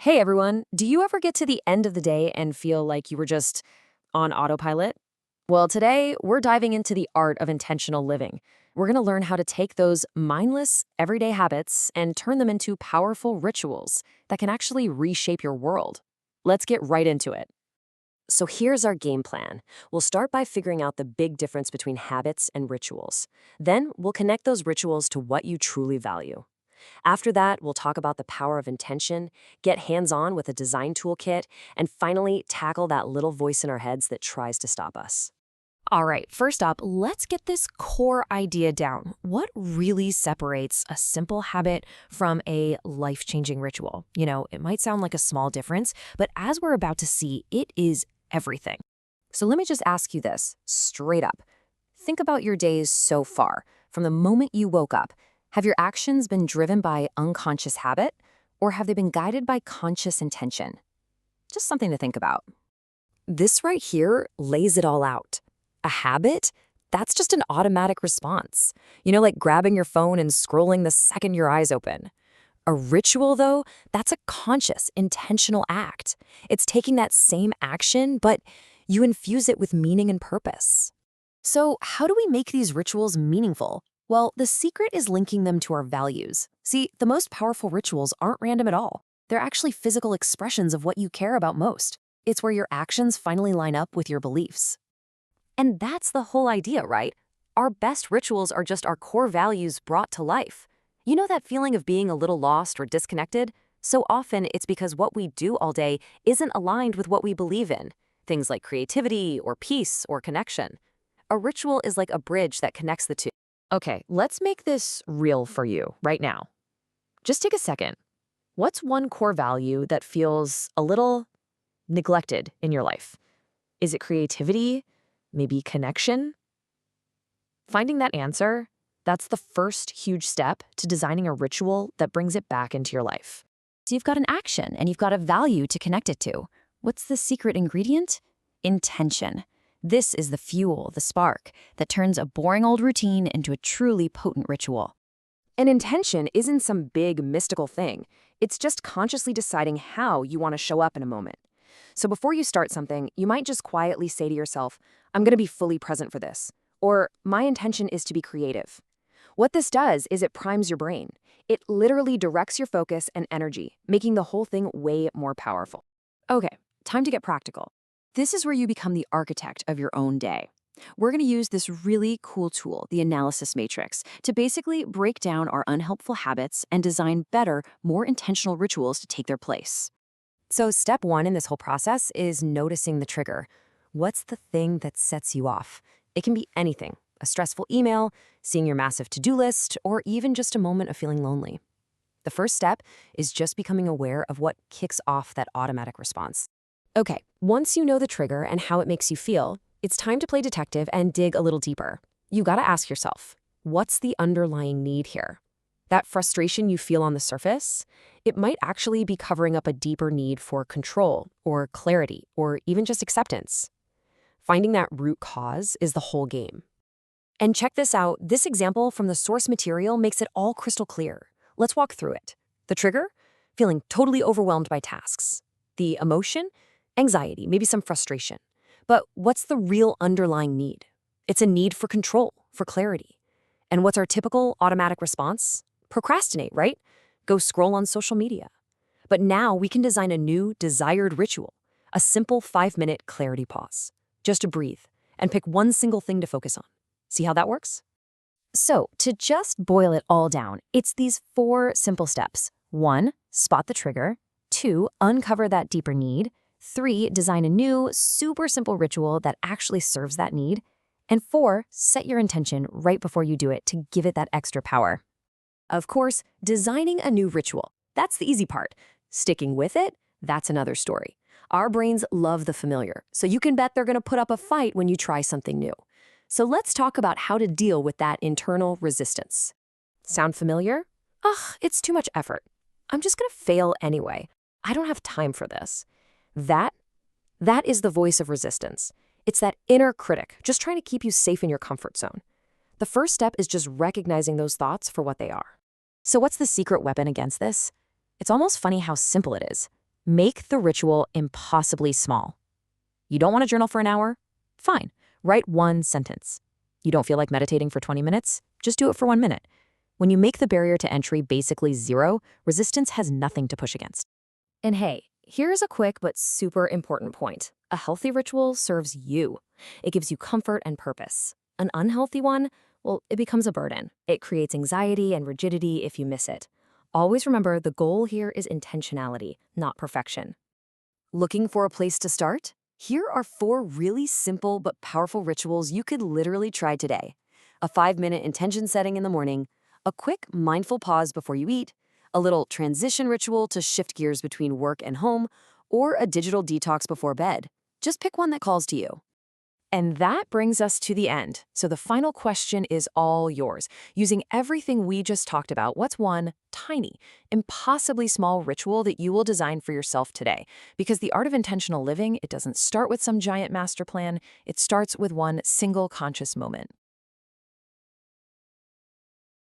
Hey everyone, do you ever get to the end of the day and feel like you were just on autopilot? Well, today we're diving into the art of intentional living. We're going to learn how to take those mindless, everyday habits and turn them into powerful rituals that can actually reshape your world. Let's get right into it. So here's our game plan. We'll start by figuring out the big difference between habits and rituals. Then we'll connect those rituals to what you truly value. After that, we'll talk about the power of intention, get hands-on with a design toolkit, and finally tackle that little voice in our heads that tries to stop us. All right, first up, let's get this core idea down. What really separates a simple habit from a life-changing ritual? It might sound like a small difference, but as we're about to see, it is everything. So let me just ask you this straight up. Think about your days so far, from the moment you woke up. Have your actions been driven by unconscious habit, or have they been guided by conscious intention? Just something to think about. This right here lays it all out. A habit? That's just an automatic response. Like grabbing your phone and scrolling the second your eyes open. A ritual, though, that's a conscious, intentional act. It's taking that same action, but you infuse it with meaning and purpose. So, how do we make these rituals meaningful? Well, the secret is linking them to our values. See, the most powerful rituals aren't random at all. They're actually physical expressions of what you care about most. It's where your actions finally line up with your beliefs. And that's the whole idea, right? Our best rituals are just our core values brought to life. You know that feeling of being a little lost or disconnected? So often it's because what we do all day isn't aligned with what we believe in. Things like creativity or peace or connection. A ritual is like a bridge that connects the two. Okay, let's make this real for you right now. Just take a second. What's one core value that feels a little neglected in your life? Is it creativity? Maybe connection? Finding that answer, that's the first huge step to designing a ritual that brings it back into your life. So you've got an action and you've got a value to connect it to. What's the secret ingredient? Intention. This is the fuel, the spark, that turns a boring old routine into a truly potent ritual. An intention isn't some big mystical thing. It's just consciously deciding how you want to show up in a moment. So before you start something, you might just quietly say to yourself, I'm going to be fully present for this. Or, my intention is to be creative. What this does is it primes your brain. It literally directs your focus and energy, making the whole thing way more powerful. Okay, time to get practical. This is where you become the architect of your own day. We're going to use this really cool tool, the analysis matrix, to basically break down our unhelpful habits and design better, more intentional rituals to take their place. So step one in this whole process is noticing the trigger. What's the thing that sets you off? It can be anything, a stressful email, seeing your massive to-do list, or even just a moment of feeling lonely. The first step is just becoming aware of what kicks off that automatic response. Okay, once you know the trigger and how it makes you feel, it's time to play detective and dig a little deeper. You gotta ask yourself, what's the underlying need here? That frustration you feel on the surface, it might actually be covering up a deeper need for control or clarity or even just acceptance. Finding that root cause is the whole game. And check this out, this example from the source material makes it all crystal clear. Let's walk through it. The trigger? Feeling totally overwhelmed by tasks. The emotion? Anxiety, maybe some frustration. But what's the real underlying need? It's a need for control, for clarity. And what's our typical automatic response? Procrastinate, right? Go scroll on social media. But now we can design a new, desired ritual, a simple 5-minute clarity pause, just to breathe and pick one single thing to focus on. See how that works? So, to just boil it all down, it's these 4 simple steps. 1, spot the trigger. 2, uncover that deeper need. 3, design a new, super simple ritual that actually serves that need. And 4, set your intention right before you do it to give it that extra power. Of course, designing a new ritual, that's the easy part. Sticking with it, that's another story. Our brains love the familiar, so you can bet they're going to put up a fight when you try something new. So let's talk about how to deal with that internal resistance. Sound familiar? Ugh, it's too much effort. I'm just going to fail anyway. I don't have time for this. That is the voice of resistance. It's that inner critic, just trying to keep you safe in your comfort zone. The first step is just recognizing those thoughts for what they are. So what's the secret weapon against this? It's almost funny how simple it is. Make the ritual impossibly small. You don't want to journal for an hour? Fine. Write one sentence. You don't feel like meditating for 20 minutes? Just do it for 1 minute. When you make the barrier to entry basically zero, resistance has nothing to push against. And hey, here's a quick but super important point. A healthy ritual serves you. It gives you comfort and purpose. An unhealthy one, well, it becomes a burden. It creates anxiety and rigidity if you miss it. Always remember the goal here is intentionality, not perfection. Looking for a place to start? Here are 4 really simple but powerful rituals you could literally try today. A 5-minute intention setting in the morning, a quick mindful pause before you eat, a little transition ritual to shift gears between work and home, or a digital detox before bed. Just pick one that calls to you. And that brings us to the end. So the final question is all yours. Using everything we just talked about, what's one tiny, impossibly small ritual that you will design for yourself today? Because the art of intentional living, it doesn't start with some giant master plan. It starts with one single conscious moment.